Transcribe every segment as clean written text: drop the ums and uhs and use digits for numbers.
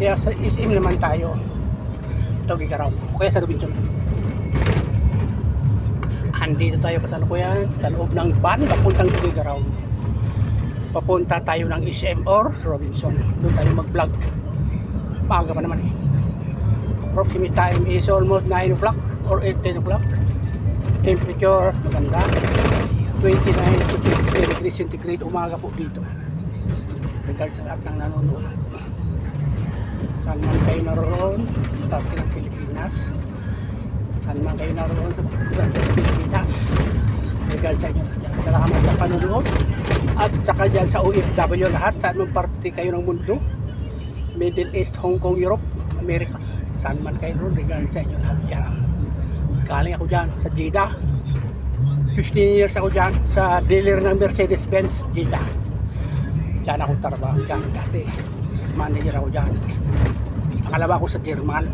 Kaya sa SM naman tayo. Ito Gigaraw. Kaya sa Robinson. Andito tayo kasalukuyan sa loob ng van papuntang Gigaraw. Papunta tayo ng SM or Robinson. Doon tayo mag-vlog. Maaga pa naman eh. Approximate time is almost 9 o'clock or 10 o'clock. Temperature maganda. 29 to 30 degrees centigrade umaga po dito. Regard sa lahat ng nanonood. Saan man kayo naroon, parte ng Pilipinas. Saan man kayo naroon sa lugar ng Pilipinas. Regard sa inyo lahat. Salamat sa panonood. At saka dyan sa OFW lahat, saan man parte kayo ng mundo. Middle East, Hong Kong, Europe, America. Saan man kayo naroon, regard sa inyo lahat dyan. Galing ako dyan sa Jeddah. 15 years ako dyan sa dealer ng Mercedes-Benz, Jeddah. Dyan ako trabaho dyan dati. Manager ako dyan. Pangalawa ko sa German.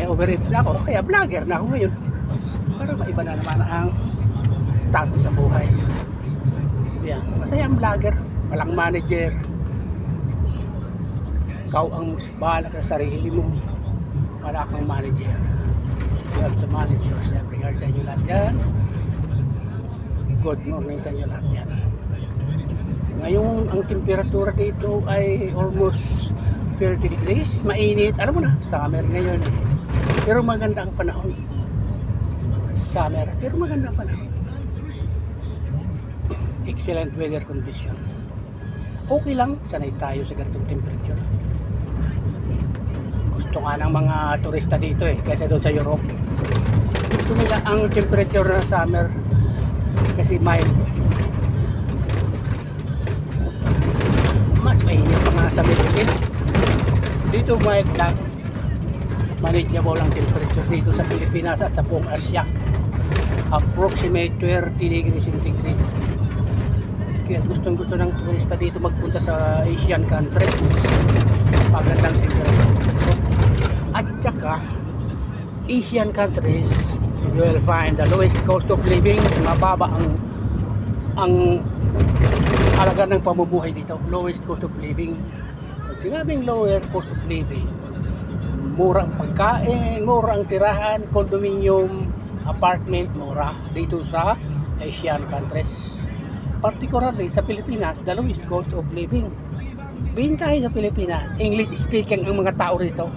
Overage na ako, kaya vlogger na ako ngayon. Para maiba na naman ang status sa buhay. Yan. Masaya ang vlogger. Walang manager. Ikaw ang bahala sa sarili mo. Wala kang manager. You have to manage yourself. Regard sa inyo lahat yan. Good morning sa inyo lahat yan. Ngayon, ang temperatura dito ay almost 30 degrees. Mainit. Alam mo na, summer ngayon eh. Pero maganda ang panahon. Summer, pero maganda ang panahon. Excellent weather condition. Okay lang, sanay tayo sa ganitong temperature. Gusto nga ng mga turista dito eh, kaysa doon sa Europe. Gusto nila ang temperature na summer kasi mild. Mas mainit pa nga sa Middle East. Dito mild lang. Manageable ang temperature dito sa Pilipinas at sa buong Asia. Approximate 30 degrees centigrade. Kaya gustong gusto ng turista dito magpunta sa Asian countries. Magandang temperature. At saka Asian countries, you will find the lowest cost of living. Mababa ang halaga ng pamumuhay dito. Lowest cost of living. Pag sinabing lower cost of living, mura ang pagkain, mura ang tirahan, condominium, apartment, mura dito sa Asian countries. Particularly sa Pilipinas, the lowest cost of living. Being tayo sa Pilipinas, English speaking ang mga tao rito.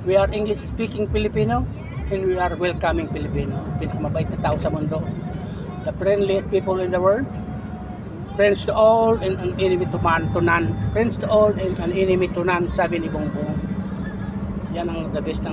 We are English speaking Filipino and we are welcoming Filipino. Pinakamabait na tao sa mundo. The friendliest people in the world. Friends to all and an enemy to none. Friends to all and an enemy to none, sabi ni Bongbong. Yan ang the best ng